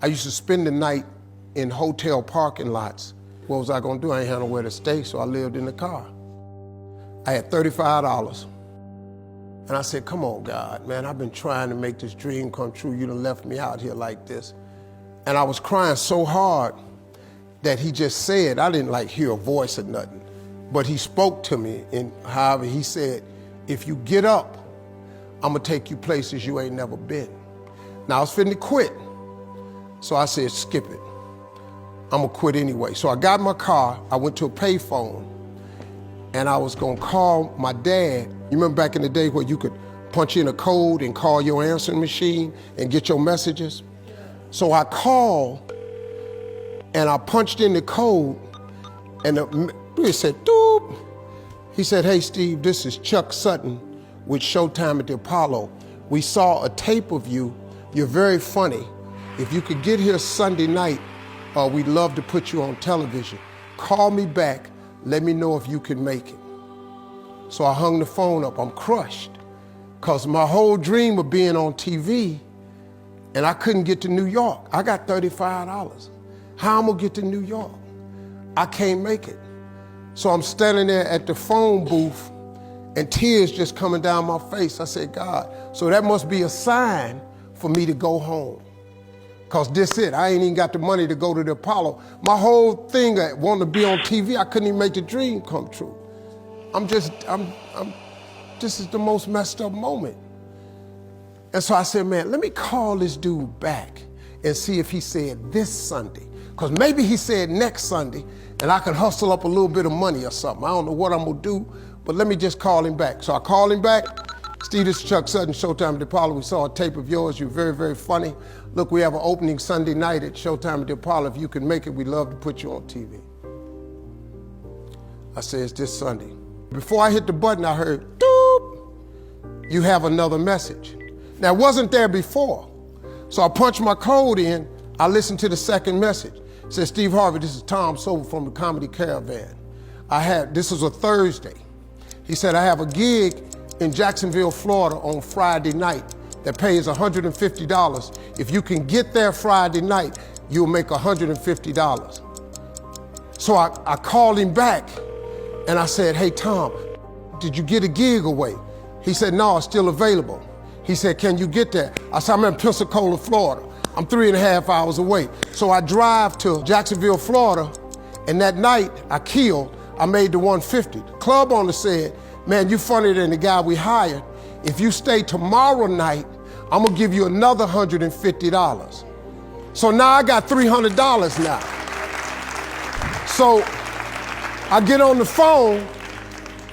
I used to spend the night in hotel parking lots. What was I gonna do? I ain't had nowhere to stay, so I lived in the car. I had $35. And I said, come on, God, man, I've been trying to make this dream come true. You done left me out here like this. And I was crying so hard that he just said, I didn't like hear a voice or nothing, but he spoke to me, and however, he said, if you get up, I'm gonna take you places you ain't never been. Now I was finna quit. So I said, skip it. I'm gonna quit anyway. So I got in my car, I went to a payphone, and I was gonna call my dad. You remember back in the day where you could punch in a code and call your answering machine and get your messages? So I called and I punched in the code, and it said, doop. He said, hey Steve, this is Chuck Sutton with Showtime at the Apollo. We saw a tape of you. You're very funny. If you could get here Sunday night, we'd love to put you on television. Call me back, let me know if you can make it. So I hung the phone up, I'm crushed, because my whole dream of being on TV, and I couldn't get to New York. I got $35. How I'm gonna get to New York? I can't make it. So I'm standing there at the phone booth, and tears just coming down my face. I said, God, so that must be a sign for me to go home. Because this it, I ain't even got the money to go to the Apollo. My whole thing, I wanted to be on TV, I couldn't even make the dream come true. This is the most messed up moment. And so I said, man, let me call this dude back and see if he said this Sunday. Because maybe he said next Sunday, and I can hustle up a little bit of money or something. I don't know what I'm gonna do, but let me just call him back. So I called him back. Steve, this is Chuck Sutton, Showtime at the Apollo. We saw a tape of yours. You're very, very funny. Look, we have an opening Sunday night at Showtime at the Apollo. If you can make it, we'd love to put you on TV. I said, it's this Sunday. Before I hit the button, I heard, doop, you have another message. Now, it wasn't there before. So I punched my code in. I listened to the second message. It said, Steve Harvey, this is Tom Silver from the Comedy Caravan. This was a Thursday. He said, I have a gig in Jacksonville, Florida on Friday night that pays $150. If you can get there Friday night, you'll make $150. So I called him back and I said, hey Tom, did you get a gig away? He said, no, it's still available. He said, can you get there? I said, I'm in Pensacola, Florida. I'm 3.5 hours away. So I drive to Jacksonville, Florida, and that night I made the 150. The club owner said, man, you funnier than the guy we hired. If you stay tomorrow night, I'm gonna give you another $150. So now I got $300 now. So I get on the phone,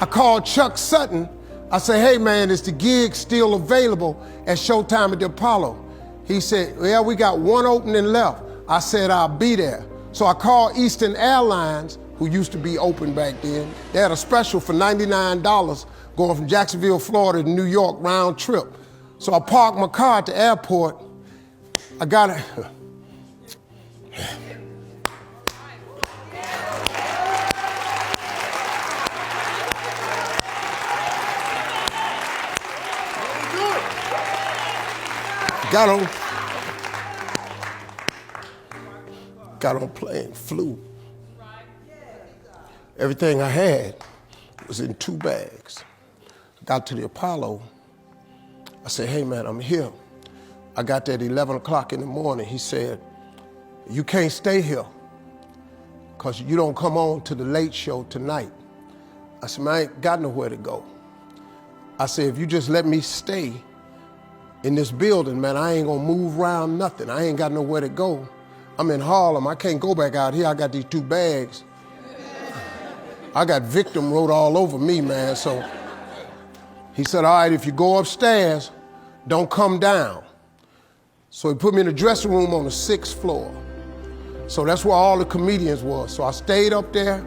I call Chuck Sutton. I say, hey man, is the gig still available at Showtime at the Apollo? He said, yeah, we got one opening left. I said, I'll be there. So I called Eastern Airlines, who used to be open back then. They had a special for $99 going from Jacksonville, Florida to New York round trip. So I parked my car at the airport. I got it. Got on plane, flew. Everything I had was in 2 bags. Got to the Apollo. I said, hey man, I'm here. I got there at 11 o'clock in the morning. He said, you can't stay here because you don't come on to the late show tonight. I said, man, I ain't got nowhere to go. I said, if you just let me stay in this building, man, I ain't gonna move around nothing. I ain't got nowhere to go. I'm in Harlem, I can't go back out here. I got these 2 bags. I got victim wrote all over me, man. So he said, all right, if you go upstairs, don't come down. So he put me in the dressing room on the 6th floor. So that's where all the comedians was. So I stayed up there.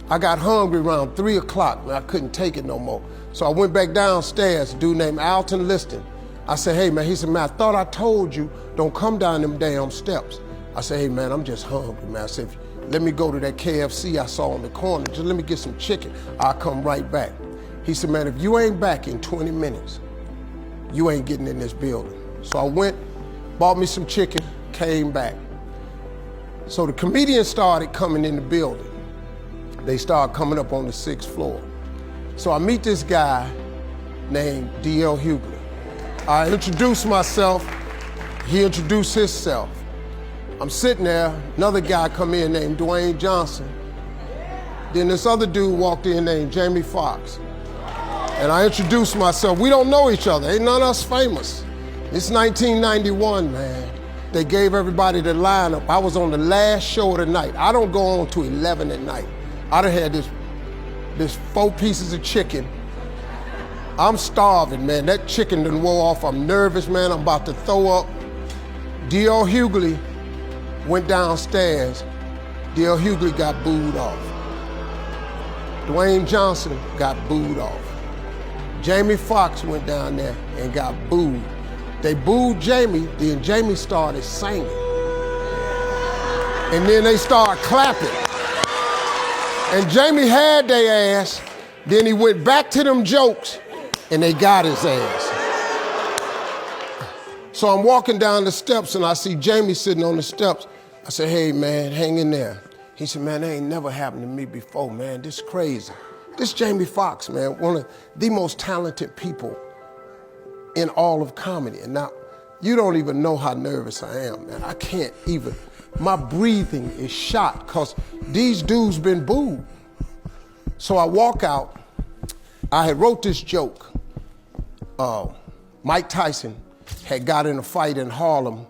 I got hungry around 3 o'clock, and I couldn't take it no more. So I went back downstairs, a dude named Alton Liston. I said, hey man, he said, man, I thought I told you, don't come down them damn steps. I said, hey man, I'm just hungry, man. I said, let me go to that KFC I saw on the corner. Just let me get some chicken. I'll come right back. He said, man, if you ain't back in 20 minutes, you ain't getting in this building. So I went, bought me some chicken, came back. So the comedians started coming in the building. They started coming up on the 6th floor. So I meet this guy named D.L. Hughley. I introduce myself, he introduced himself. I'm sitting there, another guy come in named Dwayne Johnson. Then this other dude walked in named Jamie Foxx. And I introduced myself. We don't know each other, ain't none of us famous. It's 1991, man. They gave everybody the lineup. I was on the last show of the night. I don't go on to 11 at night. I done had this 4 pieces of chicken. I'm starving, man. That chicken done wore off. I'm nervous, man. I'm about to throw up. D.L. Hughley went downstairs. D.L. Hughley got booed off. Dwayne Johnson got booed off. Jamie Foxx went down there and got booed. They booed Jamie, then Jamie started singing. And then they started clapping. And Jamie had their ass, then he went back to them jokes, and they got his ass. So I'm walking down the steps and I see Jamie sitting on the steps. I said, hey man, hang in there. He said, man, that ain't never happened to me before, man. This is crazy. This Jamie Foxx, man, one of the most talented people in all of comedy. And now, you don't even know how nervous I am, man. I can't even, my breathing is shot because these dudes been booed. So I walk out, I had wrote this joke. Mike Tyson had got in a fight in Harlem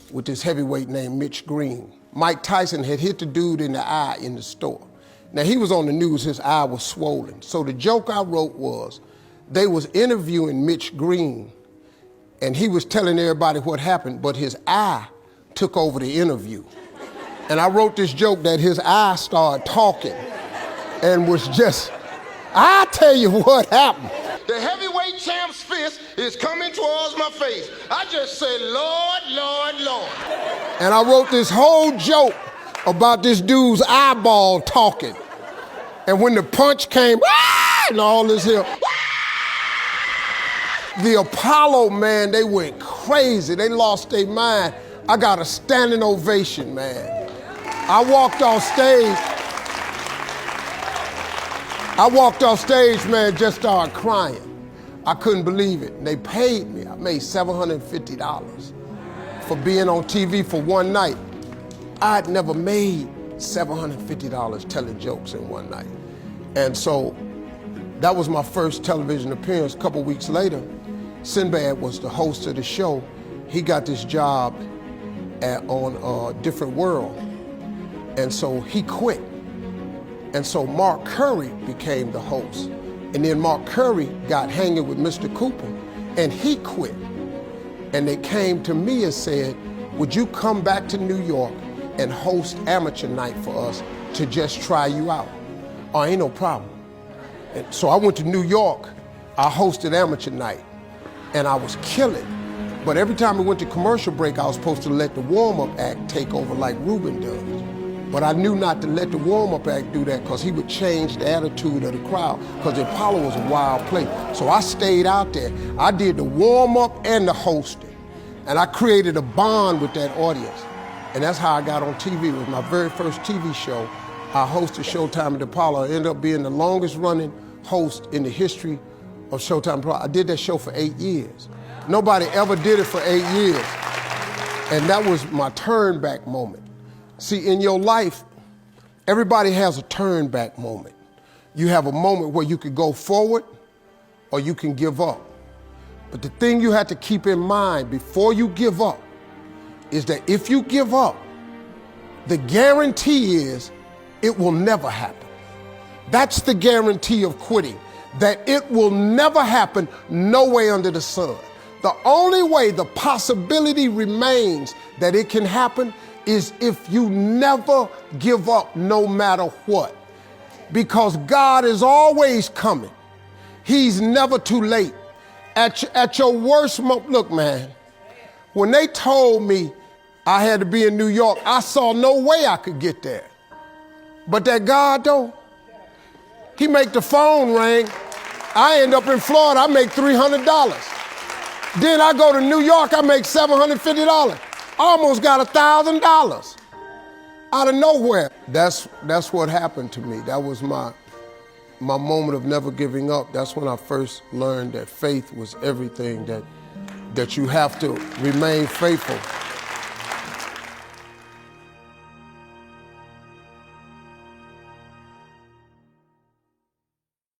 with this heavyweight named Mitch Green. Mike Tyson had hit the dude in the eye in the store. Now he was on the news, his eye was swollen. So the joke I wrote was, they was interviewing Mitch Green and he was telling everybody what happened, but his eye took over the interview. And I wrote this joke that his eye started talking and was just, I tell you what happened. The heavyweight champ's fist is coming towards my face. I just said, Lord, Lord, Lord. And I wrote this whole joke about this dude's eyeball talking. And when the punch came, and all this here, the Apollo, man, they went crazy. They lost their mind. I got a standing ovation, man. I walked off stage, man, just started crying. I couldn't believe it. They paid me. I made $750 for being on TV for one night. I'd never made $750 telling jokes in one night. And so that was my first television appearance. A couple weeks later, Sinbad was the host of the show. He got this job on Different World. And so he quit. And so Mark Curry became the host. And then Mark Curry got hanging with Mr. Cooper and he quit. And they came to me and said, would you come back to New York and host amateur night for us to just try you out? Oh, ain't no problem. And so I went to New York, I hosted amateur night and I was killing. But every time we went to commercial break, I was supposed to let the warm-up act take over like Ruben does. But I knew not to let the warm-up act do that because he would change the attitude of the crowd because the Apollo was a wild place. So I stayed out there. I did the warm-up and the hosting. And I created a bond with that audience. And that's how I got on TV. It was my very first TV show. I hosted Showtime at the Apollo. I ended up being the longest running host in the history of Showtime Apollo. I did that show for 8 years. Nobody ever did it for 8 years. And that was my turn back moment. See, in your life, everybody has a turn back moment. You have a moment where you could go forward or you can give up. But the thing you have to keep in mind before you give up is that if you give up, the guarantee is it will never happen. That's the guarantee of quitting, that it will never happen no way under the sun. The only way the possibility remains that it can happen is if you never give up no matter what. Because God is always coming. He's never too late. At your worst moment, look man, when they told me I had to be in New York, I saw no way I could get there. But that God though, he make the phone ring. I end up in Florida, I make $300. Then I go to New York, I make $750. Almost got $1,000. out of nowhere. That's what happened to me. That was my moment of never giving up. That's when I first learned that faith was everything, that you have to remain faithful.